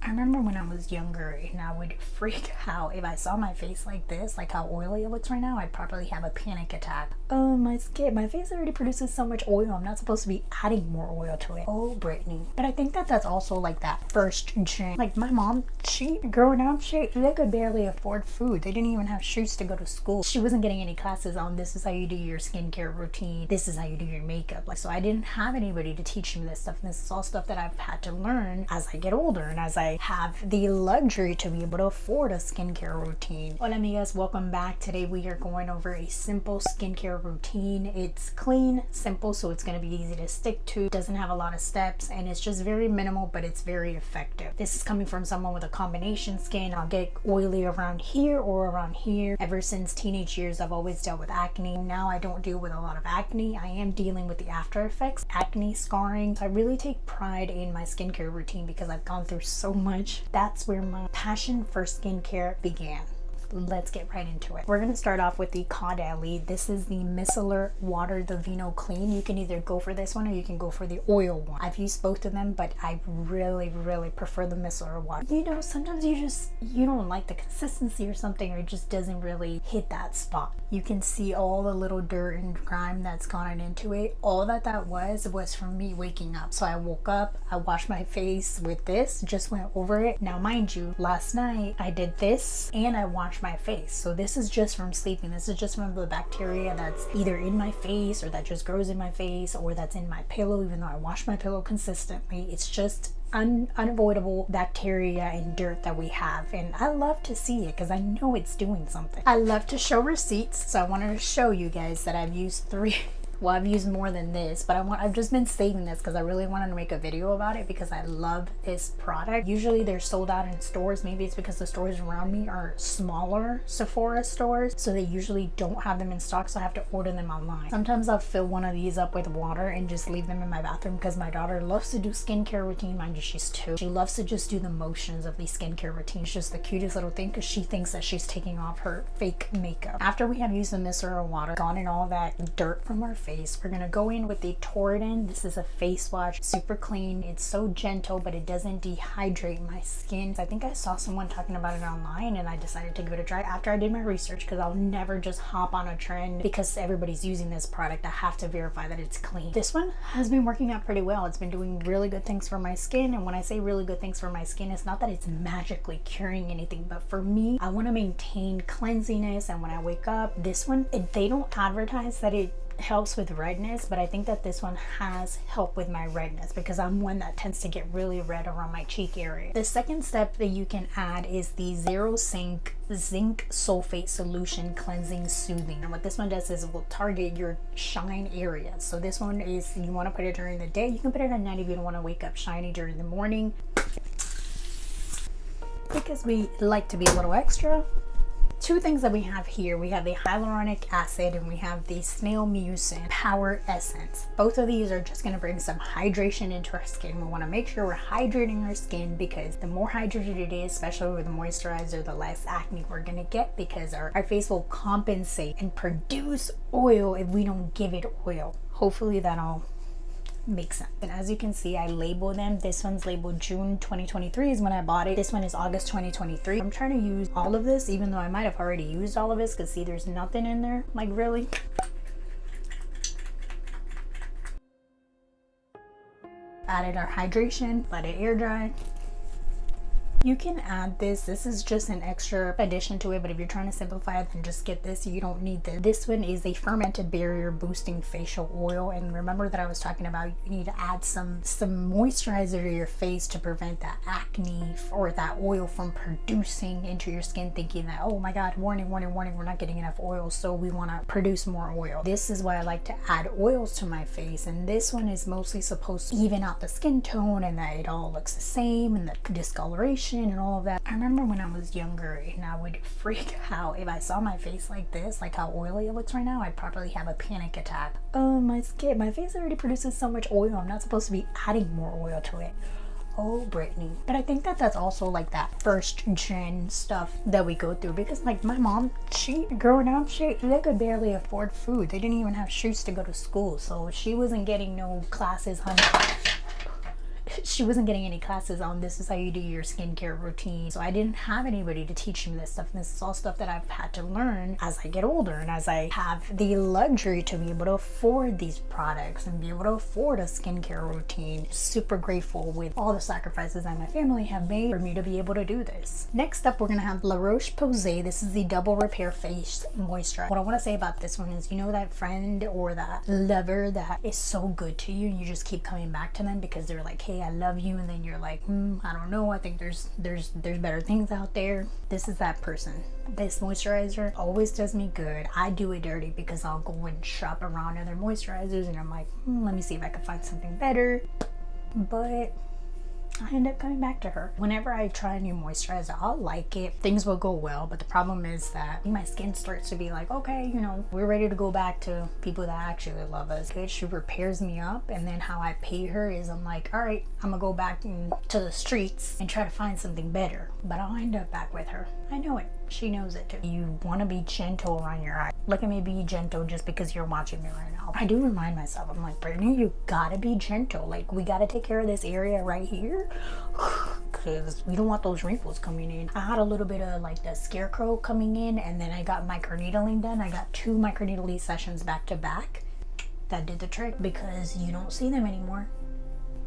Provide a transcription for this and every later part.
I remember when I was younger and I would freak out if I saw my face like this, like how oily it looks right now. I'd probably have a panic attack. Oh, my skin, my face already produces so much oil. I'm not supposed to be adding more oil to it. Oh, Brittany. But I think that that's also like that first gen. Like my mom, growing up, they could barely afford food. They didn't even have shoes to go to school. She wasn't getting any classes on this is how you do your skincare routine. This is how you do your makeup. Like, so I didn't have anybody to teach me this stuff. And this is all stuff that I've had to learn as I get older and as I have the luxury to be able to afford a skincare routine. Hola amigas, welcome back. Today we are going over a simple skincare routine. It's clean, simple, so it's going to be easy to stick to. It doesn't have a lot of steps and it's just very minimal, but it's very effective. This is coming from someone with a combination skin. I'll get oily around here or around here. Ever since teenage years I've always dealt with acne. Now I don't deal with a lot of acne. I am dealing with the after effects, acne, scarring. So I really take pride in my skincare routine because I've gone through so much. That's where my passion for skincare began. Let's get right into it. We're going to start off with the Caudalie. This is the Micellar Water, the Vino Clean. You can either go for this one or you can go for the oil one. I've used both of them, but I really prefer the Micellar Water. You know, sometimes you don't like the consistency or something, or it just doesn't really hit that spot. You can see all the little dirt and grime that's gone into it. All that was from me waking up. So I woke up, I washed my face with this, just went over it. Now mind you, last night I did this and I washed my face. So this is just from sleeping. This is just from the bacteria that's either in my face or that just grows in my face or that's in my pillow, even though I wash my pillow consistently. It's just unavoidable bacteria and dirt that we have, and I love to see it because I know it's doing something. I love to show receipts, so I wanted to show you guys that I've used I've used more than this, but I've just been saving this because I really wanted to make a video about it because I love this product. Usually they're sold out in stores. Maybe it's because the stores around me are smaller Sephora stores, so they usually don't have them in stock, so I have to order them online. Sometimes I'll fill one of these up with water and just leave them in my bathroom because my daughter loves to do skincare routine. Mind you, she's 2. She loves to just do the motions of these skincare routines. Just the cutest little thing because she thinks that she's taking off her fake makeup. After we have used the micellar water, gone in all that dirt from our face, we're gonna go in with the Torridin. This is a face wash, super clean. It's so gentle, but it doesn't dehydrate my skin. I think I saw someone talking about it online and I decided to give it a try after I did my research because I'll never just hop on a trend because everybody's using this product. I have to verify that it's clean. This one has been working out pretty well. It's been doing really good things for my skin, and when I say really good things for my skin, it's not that it's magically curing anything, but for me, I want to maintain cleansiness. And when I wake up, this one, they don't advertise that it helps with redness, but I think that this one has helped with my redness because I'm one that tends to get really red around my cheek area. The second step that you can add is the Zero Zinc Sulfate Solution Cleansing Soothing. And what this one does is it will target your shine areas. So this one is, you want to put it during the day. You can put it at night if you don't want to wake up shiny during the morning, because we like to be a little extra. Two things that we have here, we have the hyaluronic acid and we have the snail mucin power essence. Both of these are just going to bring some hydration into our skin. We want to make sure we're hydrating our skin because the more hydrated it is, especially with the moisturizer, the less acne we're going to get because our face will compensate and produce oil if we don't give it oil. Hopefully that all makes sense. And as you can see, I label them. This one's labeled June 2023 is when I bought it. This one is August 2023. I'm trying to use all of this, even though I might have already used all of this, because see, there's nothing in there. Like, really? Added our hydration, let it air dry. You can add this is just an extra addition to it, but if you're trying to simplify it, then just get this. You don't need this. This one is a fermented barrier boosting facial oil, and remember that I was talking about you need to add some moisturizer to your face to prevent that acne or that oil from producing into your skin, thinking that, oh my god, warning, we're not getting enough oil, so we want to produce more oil. This is why I like to add oils to my face, and this one is mostly supposed to even out the skin tone and that it all looks the same and the discoloration and all of that. I remember when I was younger and I would freak out if I saw my face like this, like how oily it looks right now. I'd probably have a panic attack. Oh, my face already produces so much oil. I'm not supposed to be adding more oil to it. Oh, Brittany. But I think that that's also like that first gen stuff that we go through because like my mom, growing up, they could barely afford food. They didn't even have shoes to go to school, so she wasn't getting no classes on she wasn't getting any classes on this is how you do your skincare routine. So I didn't have anybody to teach me this stuff. And this is all stuff that I've had to learn as I get older and as I have the luxury to be able to afford these products and be able to afford a skincare routine. Super grateful with all the sacrifices that my family have made for me to be able to do this. Next up, we're gonna have La Roche-Posay. This is the Double Repair Face Moisturizer. What I want to say about this one is, you know, that friend or that lover that is so good to you and you just keep coming back to them because they're like, hey, I love you, and then you're like, I don't know, I think there's better things out there. This is that person. This moisturizer always does me good. I do it dirty because I'll go and shop around other moisturizers and I'm like, let me see if I can find something better. But I end up coming back to her. Whenever I try a new moisturizer, I'll like it. Things will go well, but the problem is that my skin starts to be like, okay, you know, we're ready to go back to people that actually love us. Good, she repairs me up, and then how I pay her is I'm like, all right, I'm gonna go back to the streets and try to find something better. But I'll end up back with her. I know it. She knows it too. You want to be gentle around your eyes. Look at me be gentle just because you're watching me right now. I do remind myself, I'm like, Brittany, you gotta be gentle. Like, we gotta take care of this area right here because we don't want those wrinkles coming in. I had a little bit of like the scarecrow coming in, and then I got microneedling done. I got 2 microneedling sessions back to back. That did the trick because you don't see them anymore.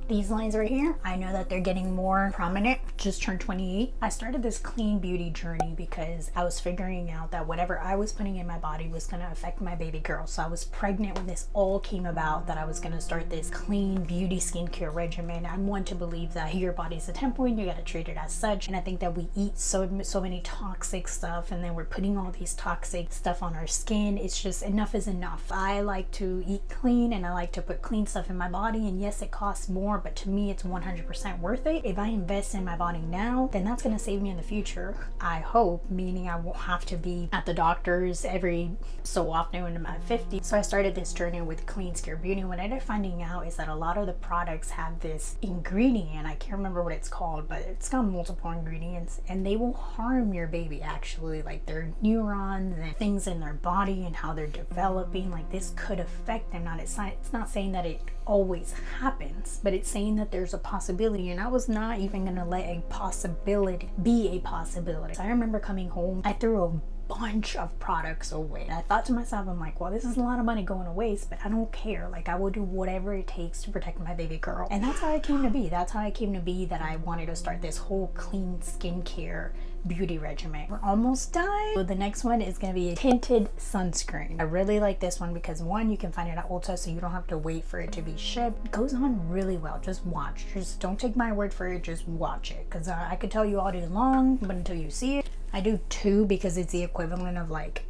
These lines right here, I know that they're getting more prominent. Just turned 28. I started this clean beauty journey because I was figuring out that whatever I was putting in my body was going to affect my baby girl. So I was pregnant when this all came about, that I was going to start this clean beauty skincare regimen. I'm one to believe that your body's a temple and you got to treat it as such. And I think that we eat so many toxic stuff, and then we're putting all these toxic stuff on our skin. It's just enough is enough. I like to eat clean and I like to put clean stuff in my body, and yes, it costs more, but to me it's 100% worth it. If I invest in my body now, then that's going to save me in the future, I hope, meaning I won't have to be at the doctors every so often when I'm at 50. So I started this journey with clean scare beauty. What I ended up finding out is that a lot of the products have this ingredient, I can't remember what it's called, but it's got multiple ingredients, and they will harm your baby actually, like their neurons and things in their body and how they're developing. Like, this could affect them. It's not saying that it always happens, but it's saying that there's a possibility, and I was not even gonna let a possibility be a possibility. So I remember coming home, I threw a bunch of products away, and I thought to myself, I'm like, well, this is a lot of money going to waste, but I don't care. Like, I will do whatever it takes to protect my baby girl. And that's how I came to be. That's how I came to be, that I wanted to start this whole clean skincare beauty regimen. We're almost done. So the next one is going to be a Tinted Sunscreen. I really like this one because, one, you can find it at Ulta, so you don't have to wait for it to be shipped. It goes on really well. Just watch. Just don't take my word for it. Just watch it, because I could tell you all day long, but until you see it. I do 2 because it's the equivalent of like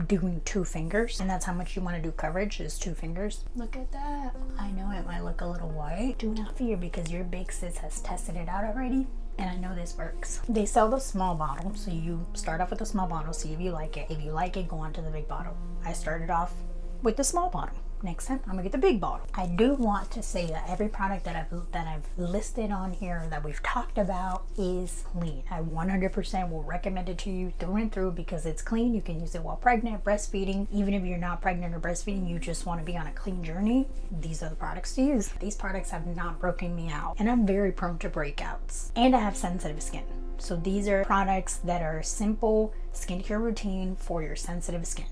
doing 2 fingers, and that's how much you want to do coverage, is 2 fingers. Look at that. I know it might look a little white. Do not fear, because your big sis has tested it out already, and I know this works. They sell the small bottle, so you start off with the small bottle, see if you like it. If you like it, go on to the big bottle. I started off with the small bottle. Next time, I'm gonna get the big bottle. I do want to say that every product that I've listed on here that we've talked about is clean. I 100% will recommend it to you through and through because it's clean. You can use it while pregnant, breastfeeding. Even if you're not pregnant or breastfeeding, you just want to be on a clean journey, these are the products to use. These products have not broken me out, and I'm very prone to breakouts, and I have sensitive skin. So these are products that are simple skincare routine for your sensitive skin.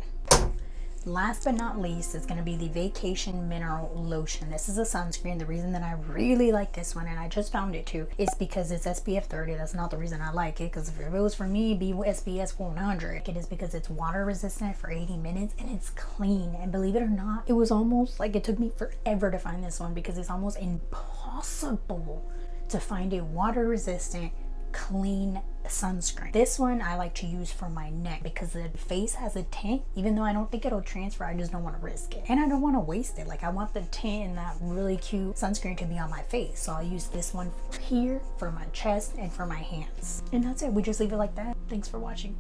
Last but not least is going to be the Vacation Mineral Lotion. This is a sunscreen. The reason that I really like this one, and I just found it too, is because it's SPF 30. That's not the reason I like it, because if it was for me, it'd be SPF 100. It is because it's water resistant for 80 minutes and it's clean. And believe it or not, it was almost like it took me forever to find this one, because it's almost impossible to find a water resistant clean sunscreen. This one I like to use for my neck because the face has a tint. Even though I don't think it'll transfer, I just don't want to risk it, and I don't want to waste it. Like, I want the tint and that really cute sunscreen to be on my face, so I'll use this one here for my chest and for my hands, and that's it. We just leave it like that. Thanks for watching.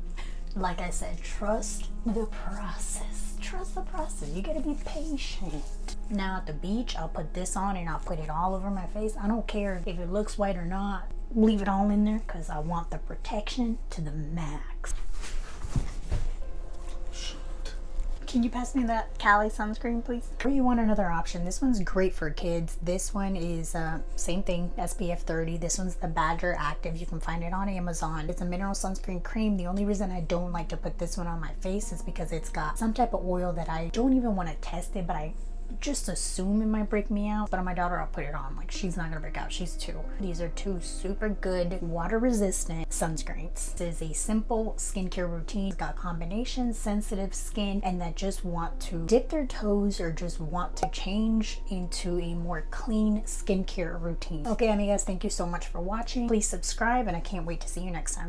Like I said, trust the process. Trust the process. You gotta be patient. Now at the beach, I'll put this on and I'll put it all over my face. I don't care if it looks white or not. Leave it all in there because I want the protection to the max. Can you pass me that Cali sunscreen, please? Or you want another option? This one's great for kids. This one is same thing, SPF 30. This one's the Badger Active. You can find it on Amazon. It's a mineral sunscreen cream. The only reason I don't like to put this one on my face is because it's got some type of oil that I don't even want to test it, but I just assume it might break me out. But on my daughter, I'll put it on. Like, she's not gonna break out. She's 2. These are 2 super good water resistant sunscreens. This is a simple skincare routine. It's got combination sensitive skin and that just want to dip their toes or just want to change into a more clean skincare routine. Okay, amigas, thank you so much for watching. Please subscribe and I can't wait to see you next time.